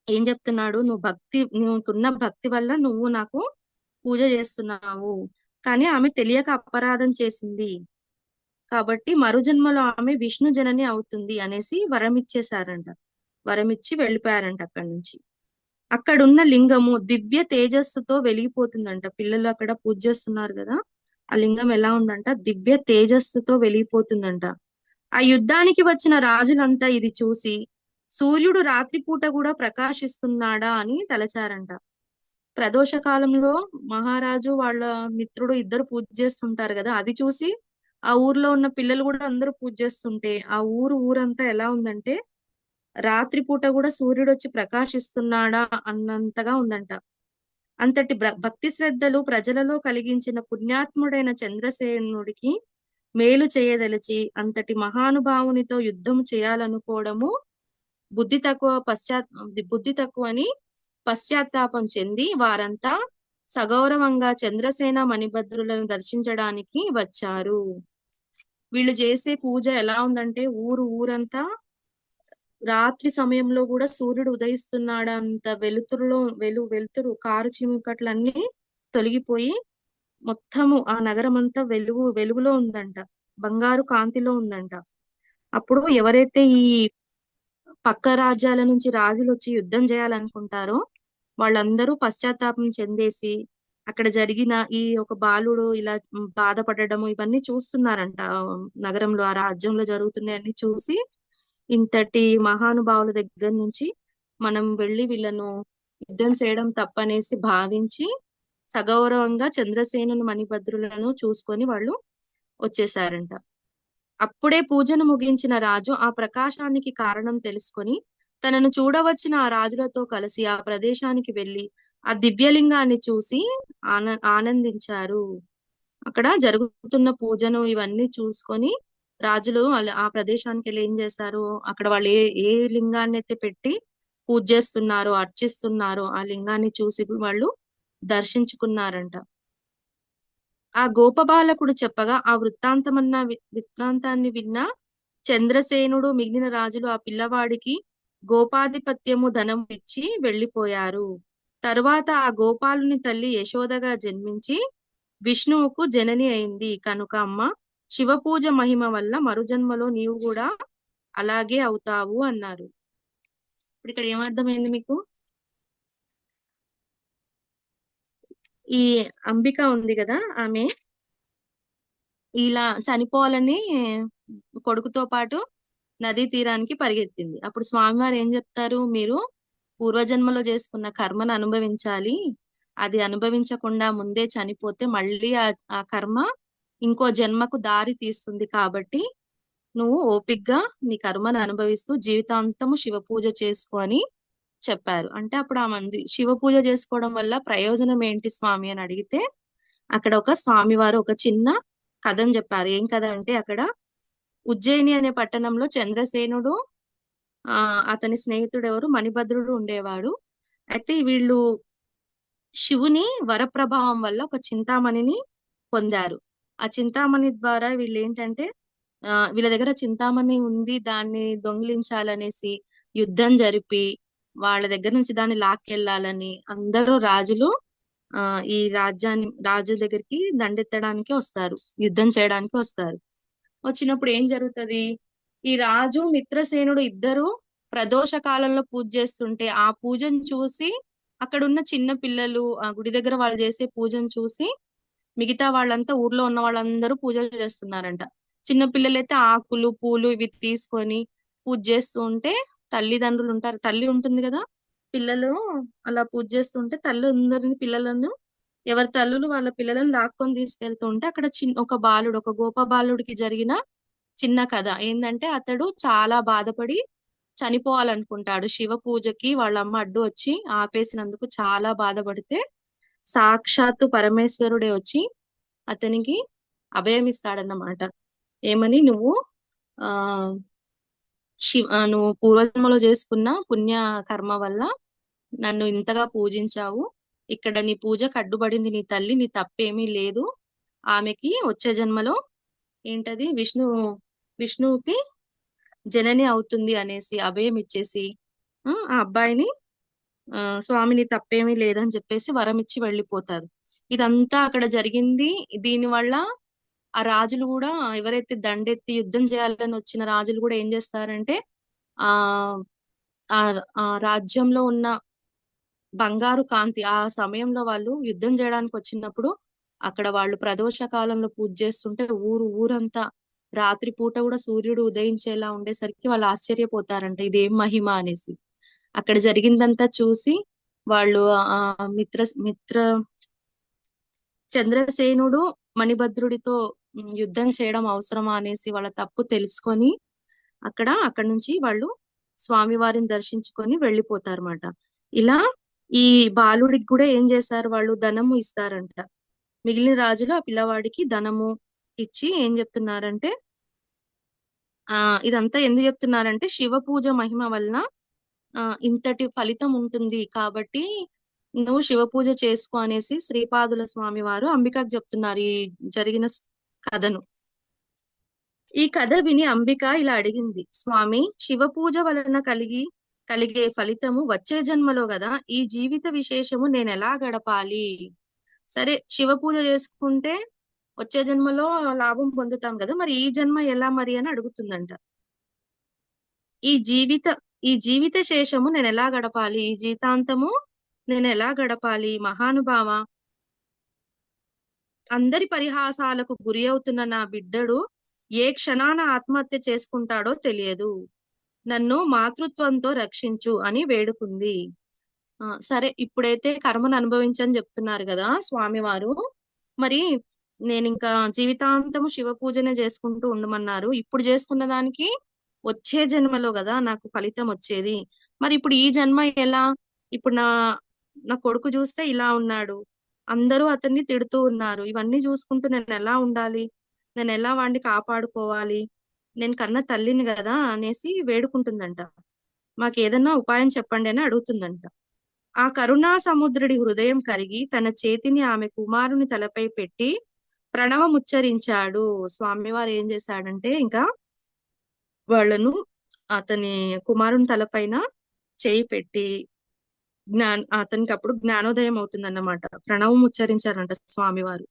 ఏం చెప్తున్నాడు, నువ్వుకున్న భక్తి వల్ల నువ్వు నాకు పూజ చేస్తున్నావు, కానీ ఆమె తెలియక అపరాధం చేసింది, కాబట్టి మరుజన్మలో ఆమె విష్ణు జనని అవుతుంది అనేసి వరం ఇచ్చేశారంట. వరం ఇచ్చి వెళ్ళిపోయారంట అక్కడి నుంచి. అక్కడున్న లింగము దివ్య తేజస్సుతో వెలిగిపోతుందంట. పిల్లలు అక్కడ పూజ చేస్తున్నారు కదా, ఆ లింగం ఎలా ఉందంట, దివ్య తేజస్సుతో వెలిగిపోతుందంట. ఆ యుద్ధానికి వచ్చిన రాజులంతా ఇది చూసి సూర్యుడు రాత్రిపూట కూడా ప్రకాశిస్తున్నాడా అని తలచారంట. ప్రదోష కాలంలో మహారాజు వాళ్ళ మిత్రుడు ఇద్దరు పూజ చేస్తుంటారు కదా, అది చూసి ఆ ఊర్లో ఉన్న పిల్లలు కూడా అందరూ పూజ చేస్తుంటే ఆ ఊరంతా ఎలా ఉందంటే రాత్రిపూట కూడా సూర్యుడు వచ్చి ప్రకాశిస్తున్నాడా అన్నంతగా ఉందంట. అంతటి భక్తి శ్రద్ధలు ప్రజలలో కలిగించిన పుణ్యాత్ముడైన చంద్రసేనుడికి మేలు చేయదలిచి అంతటి మహానుభావునితో యుద్ధం చేయాలనుకోవడము బుద్ధి తక్కువని పశ్చాత్తాపం చెంది వారంతా సగౌరవంగా చంద్రసేన మణిభద్రులను దర్శించడానికి వచ్చారు. వీళ్ళు చేసే పూజ ఎలా ఉందంటే ఊరంతా రాత్రి సమయంలో కూడా సూర్యుడు ఉదయిస్తున్నాడంత వెలుతురు కారు చిముకట్లన్నీ తొలగిపోయి మొత్తము ఆ నగరం అంతా వెలుగులో ఉందంట, బంగారు కాంతిలో ఉందంట. అప్పుడు ఎవరైతే ఈ పక్క రాజ్యాల నుంచి రాజులు వచ్చి యుద్ధం చేయాలనుకుంటారో వాళ్ళందరూ పశ్చాత్తాపం చెందేసి అక్కడ జరిగిన ఈ ఒక బాలుడు ఇలా బాధపడడము ఇవన్నీ చూస్తున్నారంట. నగరంలో ఆ రాజ్యంలో జరుగుతున్నాయన్నీ చూసి ఇంతటి మహానుభావుల దగ్గర నుంచి మనం వెళ్ళి వీళ్ళను యుద్ధం చేయడం తప్పనేసి భావించి సగౌరవంగా చంద్రసేనుని మణిభద్రులను చూసుకొని వాళ్ళు వచ్చేసారంట. అప్పుడే పూజను ముగించిన రాజు ఆ ప్రకాశానికి కారణం తెలుసుకొని తనను చూడవచ్చిన ఆ రాజులతో కలిసి ఆ ప్రదేశానికి వెళ్లి ఆ దివ్యలింగాన్ని చూసి ఆనందించారు. అక్కడ జరుగుతున్న పూజను ఇవన్నీ చూసుకొని రాజులు ఆ ప్రదేశానికి వెళ్ళి ఏం చేశారు, అక్కడ వాళ్ళు ఏ లింగాన్ని అయితే పెట్టి పూజ చేస్తున్నారో అర్చిస్తున్నారో ఆ లింగాన్ని చూసి వాళ్ళు దర్శించుకున్నారంట. ఆ గోపబాలకుడు చెప్పగా ఆ వృత్తాంతాన్ని విన్న చంద్రసేనుడు మిగిలిన రాజులు ఆ పిల్లవాడికి గోపాధిపత్యము ధనం ఇచ్చి వెళ్లిపోయారు. తరువాత ఆ గోపాలుని తల్లి యశోదగా జన్మించి విష్ణువుకు జనని అయింది కనుక అమ్మ శివ పూజ మహిమ వల్ల మరుజన్మలో నీవు కూడా అలాగే అవుతావు అన్నారు. ఇప్పుడు ఇక్కడ ఏమర్థమైంది మీకు? ఈ అంబిక ఉంది కదా, ఆమె ఇలా చనిపోవాలని కొడుకుతో పాటు నదీ తీరానికి పరిగెత్తింది. అప్పుడు స్వామివారు ఏం చెప్తారు, మీరు పూర్వజన్మలో చేసుకున్న కర్మను అనుభవించాలి, అది అనుభవించకుండా ముందే చనిపోతే మళ్ళీ ఆ కర్మ ఇంకో జన్మకు దారి తీస్తుంది, కాబట్టి నువ్వు ఓపిగ్గా నీ కర్మను అనుభవిస్తూ జీవితాంతము శివ పూజ చేసుకో అని చెప్పారు. అంటే అప్పుడు ఆ మంది శివ పూజ చేసుకోవడం వల్ల ప్రయోజనం ఏంటి స్వామి అని అడిగితే అక్కడ ఒక స్వామివారు ఒక చిన్న కథని చెప్పారు. ఏం కథ అంటే అక్కడ ఉజ్జయిని అనే పట్టణంలో చంద్రసేనుడు అతని స్నేహితుడు ఎవరు మణిభద్రుడు ఉండేవాడు. అయితే వీళ్ళు శివుని వరప్రభావం వల్ల ఒక చింతామణిని పొందారు. ఆ చింతామణి ద్వారా వీళ్ళు ఏంటంటే వీళ్ళ దగ్గర చింతామణి ఉంది, దాన్ని దొంగిలించాలనేసి యుద్ధం జరిపి వాళ్ళ దగ్గర నుంచి దాన్ని లాక్కెళ్లాలని అందరూ రాజులు ఈ రాజు దగ్గరికి దండెత్తడానికి వస్తారు, యుద్ధం చేయడానికి వస్తారు. వచ్చినప్పుడు ఏం జరుగుతది, ఈ రాజు మిత్రసేనుడు ఇద్దరు ప్రదోష కాలంలో పూజ చేస్తుంటే ఆ పూజను చూసి అక్కడ ఉన్న చిన్న పిల్లలు ఆ గుడి దగ్గర వాళ్ళు చేసే పూజను చూసి మిగతా వాళ్ళంతా ఊర్లో ఉన్న వాళ్ళందరూ పూజలు చేస్తున్నారంట. చిన్న పిల్లలైతే ఆకులు పూలు ఇవి తీసుకొని పూజ చేస్తూ ఉంటే తల్లిదండ్రులు ఉంటారు, తల్లి ఉంటుంది కదా, పిల్లలు అలా పూజ చేస్తుంటే తల్లి పిల్లలను ఎవరి తల్లులు వాళ్ళ పిల్లలను లాక్కొని తీసుకెళ్తూ ఉంటే అక్కడ ఒక బాలుడు, ఒక గోప బాలుడికి జరిగిన చిన్న కథ ఏంటంటే అతడు చాలా బాధపడి చనిపోవాలనుకుంటాడు. శివ పూజకి వాళ్ళ అమ్మ అడ్డు వచ్చి ఆపేసినందుకు చాలా బాధపడితే సాక్షాత్తు పరమేశ్వరుడే వచ్చి అతనికి అభయం ఇస్తాడన్నమాట. ఏమని, నువ్వు నువ్వు పూర్వజన్మలో చేసుకున్న పుణ్య కర్మ వల్ల నన్ను ఇంతగా పూజించావు, ఇక్కడ నీ పూజకు అడ్డుపడింది నీ తల్లి, నీ తప్పేమీ లేదు, ఆమెకి వచ్చే జన్మలో ఏంటది విష్ణువుకి జనని అవుతుంది అనేసి అభయం ఇచ్చేసి ఆ అబ్బాయిని స్వామిని తప్పేమీ లేదని చెప్పేసి వరం ఇచ్చి వెళ్ళిపోతారు. ఇదంతా అక్కడ జరిగింది. దీని వల్ల ఆ రాజులు కూడా ఎవరైతే దండెత్తి యుద్ధం చేయాలని వచ్చిన రాజులు కూడా ఏం చేస్తారంటే ఆ ఆ ఆ రాజ్యంలో ఉన్న బంగారు కాంతి ఆ సమయంలో వాళ్ళు యుద్ధం చేయడానికి వచ్చినప్పుడు అక్కడ వాళ్ళు ప్రదోష కాలంలో పూజ చేస్తుంటే ఊరంతా రాత్రి పూట కూడా సూర్యుడు ఉదయించేలా ఉండేసరికి వాళ్ళు ఆశ్చర్యపోతారంట ఇదేం మహిమ అనేసి. అక్కడ జరిగిందంతా చూసి వాళ్ళు ఆ మిత్ర చంద్రసేనుడు మణిభద్రుడితో యుద్ధం చేయడం అవసరమా అనేసి వాళ్ళ తప్పు తెలుసుకొని అక్కడి నుంచి వాళ్ళు స్వామివారిని దర్శించుకొని వెళ్ళిపోతారన్నమాట. ఇలా ఈ బాలుడికి కూడా ఏం చేశారు, వాళ్ళు ధనము ఇస్తారంట. మిగిలిన రాజులు ఆ పిల్లవాడికి ధనము ఇచ్చి ఏం చెప్తున్నారంటే ఇదంతా ఎందుకు చెప్తున్నారంటే శివ పూజ మహిమ వలన ఇంతటి ఫలితం ఉంటుంది కాబట్టి నువ్వు శివ పూజ చేసుకో అనేసి శ్రీపాదుల స్వామి వారు అంబికకు చెప్తున్నారు ఈ జరిగిన కథను. ఈ కథ విని అంబిక ఇలా అడిగింది, స్వామి, శివ పూజ వలన కలిగే ఫలితము వచ్చే జన్మలో కదా, ఈ జీవిత విశేషము నేను ఎలా గడపాలి? సరే, శివ పూజ చేసుకుంటే వచ్చే జన్మలో లాభం పొందుతాం కదా, మరి ఈ జన్మ ఎలా మరి అని అడుగుతుందంట. ఈ జీవిత శేషము నేను ఎలా గడపాలి, ఈ జీవితాంతము నేను ఎలా గడపాలి? మహానుభావ, అందరి పరిహాసాలకు గురి అవుతున్న నా బిడ్డడు ఏ క్షణాన ఆత్మహత్య చేసుకుంటాడో తెలియదు, నన్ను మాతృత్వంతో రక్షించు అని వేడుకుంది. సరే, ఇప్పుడైతే కర్మను అనుభవించని చెప్తున్నారు కదా స్వామివారు, మరి నేను ఇంకా జీవితాంతము శివ పూజనే చేసుకుంటూ ఉండమన్నారు. ఇప్పుడు చేసుకున్న దానికి వచ్చే జన్మలో కదా నాకు ఫలితం వచ్చేది. మరి ఇప్పుడు ఈ జన్మ ఎలా? ఇప్పుడు నా కొడుకు చూస్తే ఇలా ఉన్నాడు, అందరూ అతన్ని తిడుతూ ఉన్నారు, ఇవన్నీ చూసుకుంటూ నేను ఎలా ఉండాలి? నేను ఎలా వాడిని కాపాడుకోవాలి? నేను కన్న తల్లిని కదా అనేసి వేడుకుంటుందంట. మాకు ఏదన్నా ఉపాయం చెప్పండి అని అడుగుతుందంట. ఆ కరుణా సముద్రుడి హృదయం కరిగి తన చేతిని ఆమె కుమారుని తలపై పెట్టి ప్రణవం ఉచ్చరించాడు. స్వామివారు ఏం చేశాడంటే ఇంకా వాళ్ళను అతని కుమారుని తలపైన చేయి పెట్టి అతనికి అప్పుడు జ్ఞానోదయం అవుతుందన్నమాట. ప్రణవం ఉచ్చరించారంట స్వామివారు.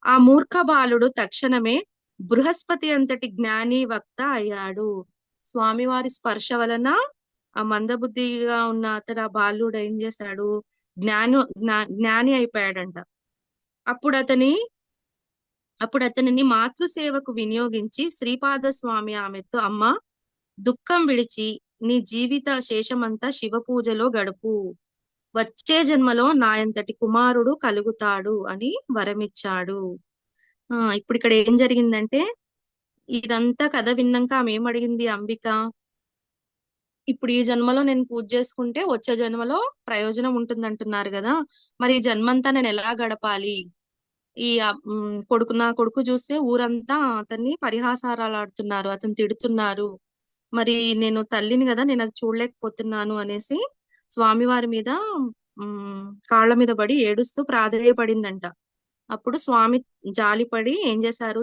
ఆ మూర్ఖ బాలుడు తక్షణమే బృహస్పతి అంతటి జ్ఞాని వక్త అయ్యాడు. స్వామివారి స్పర్శ వలన ఆ మందబుద్ధిగా ఉన్న అతడు ఆ బాలుడు ఏం చేశాడు, జ్ఞాని అయిపోయాడంట. అప్పుడు అతనిని మాతృసేవకు వినియోగించి శ్రీపాద స్వామి ఆమెతో, అమ్మ, దుఃఖం విడిచి నీ జీవిత శేషమంతా శివ పూజలో గడుపు, వచ్చే జన్మలో నాయంతటి కుమారుడు కలుగుతాడు అని వరమిచ్చాడు. ఇప్పుడు ఇక్కడ ఏం జరిగిందంటే ఇదంతా కథ విన్నాక ఆమె ఏమడిగింది అంబిక, ఇప్పుడు ఈ జన్మలో నేను పూజ చేసుకుంటే వచ్చే జన్మలో ప్రయోజనం ఉంటుంది అంటున్నారు కదా, మరి ఈ జన్మంతా నేను ఎలా గడపాలి? నా కొడుకు చూస్తే ఊరంతా అతన్ని పరిహాసారాలు ఆడుతున్నారు, అతను తిడుతున్నారు, మరి నేను తల్లిని కదా, నేను అది చూడలేకపోతున్నాను అనేసి స్వామివారి మీద కాళ్ళ మీద పడి ఏడుస్తూ ప్రాధేయపడిందంట. అప్పుడు స్వామి జాలిపడి ఏం చేశారు,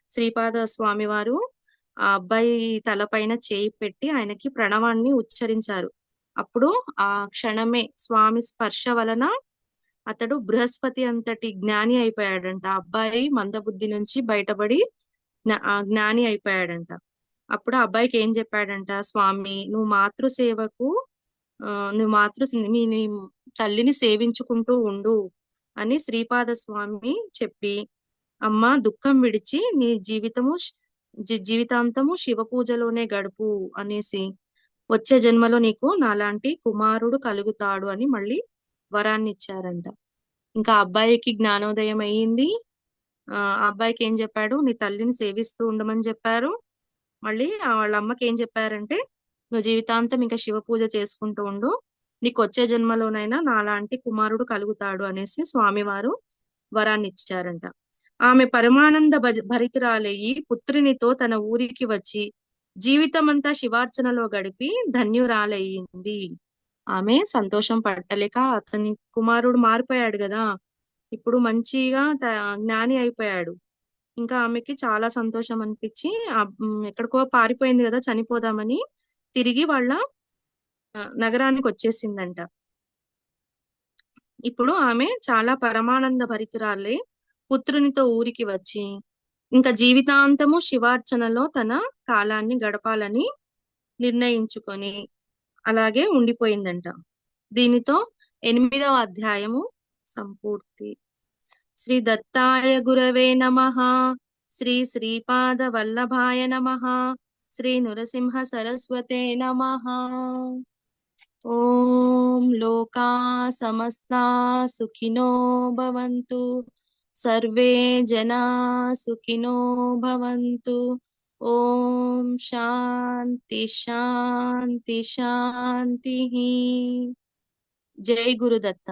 శ్రీపాద స్వామి వారు ఆ అబ్బాయి తలపైన చేయి పెట్టి ఆయనకి ప్రణవాన్ని ఉచ్చరించారు. అప్పుడు ఆ క్షణమే స్వామి స్పర్శ వలన అతడు బృహస్పతి అంతటి జ్ఞాని అయిపోయాడంట. ఆ అబ్బాయి మందబుద్ధి నుంచి బయటపడి జ్ఞాని అయిపోయాడంట. అప్పుడు ఆ అబ్బాయికి ఏం చెప్పాడంట స్వామి, నీ తల్లిని సేవించుకుంటూ ఉండు అని శ్రీపాద స్వామి చెప్పి, అమ్మ, దుఃఖం విడిచి నీ జీవితాంతము శివ పూజలోనే గడుపు అనేసి వచ్చే జన్మలో నీకు నాలాంటి కుమారుడు కలుగుతాడు అని మళ్ళీ వరాన్ని ఇచ్చారంట. ఇంకా అబ్బాయికి జ్ఞానోదయం అయ్యింది. ఆ అబ్బాయికి ఏం చెప్పాడు, నీ తల్లిని సేవిస్తూ ఉండమని చెప్పారు. మళ్ళీ వాళ్ళ అమ్మకి ఏం చెప్పారంటే, నువ్వు జీవితాంతం ఇంకా శివ పూజ చేసుకుంటూ ఉండు, నీకు వచ్చే జన్మలోనైనా నాలాంటి కుమారుడు కలుగుతాడు అనేసి స్వామివారు వరాన్ని ఇచ్చారంట. ఆమె పరమానంద భరితురాలయ్యి పుత్రునితో తన ఊరికి వచ్చి జీవితమంతా శివార్చనలో గడిపి ధన్యురాలయ్యింది. ఆమె సంతోషం పట్టలేక, అతని కుమారుడు మారిపోయాడు కదా, ఇప్పుడు మంచిగా జ్ఞాని అయిపోయాడు. ఇంకా ఆమెకి చాలా సంతోషం అనిపించి ఎక్కడికో పారిపోయింది కదా చనిపోదామని తిరిగి వాళ్ళ నగరానికి వచ్చేసిందంట. ఇప్పుడు ఆమె చాలా పరమానంద భరితురాలే పుత్రునితో ఊరికి వచ్చి ఇంకా జీవితాంతము శివార్చనలో తన కాలాన్ని గడపాలని నిర్ణయించుకొని అలాగే ఉండిపోయిందంట. దీనితో 8వ అధ్యాయము సంపూర్తి. శ్రీ దత్తాయ గురవే నమః. శ్రీ శ్రీపాద వల్లభాయ నమః. శ్రీ నృసింహ సరస్వతే నమః. ఓం లోకా సమస్తా సుఖినో భవంతు. సర్వే జనా సుఖినో భవంతు. ఓం శాంతి శాంతి శాంతి. జై గురుదత్త.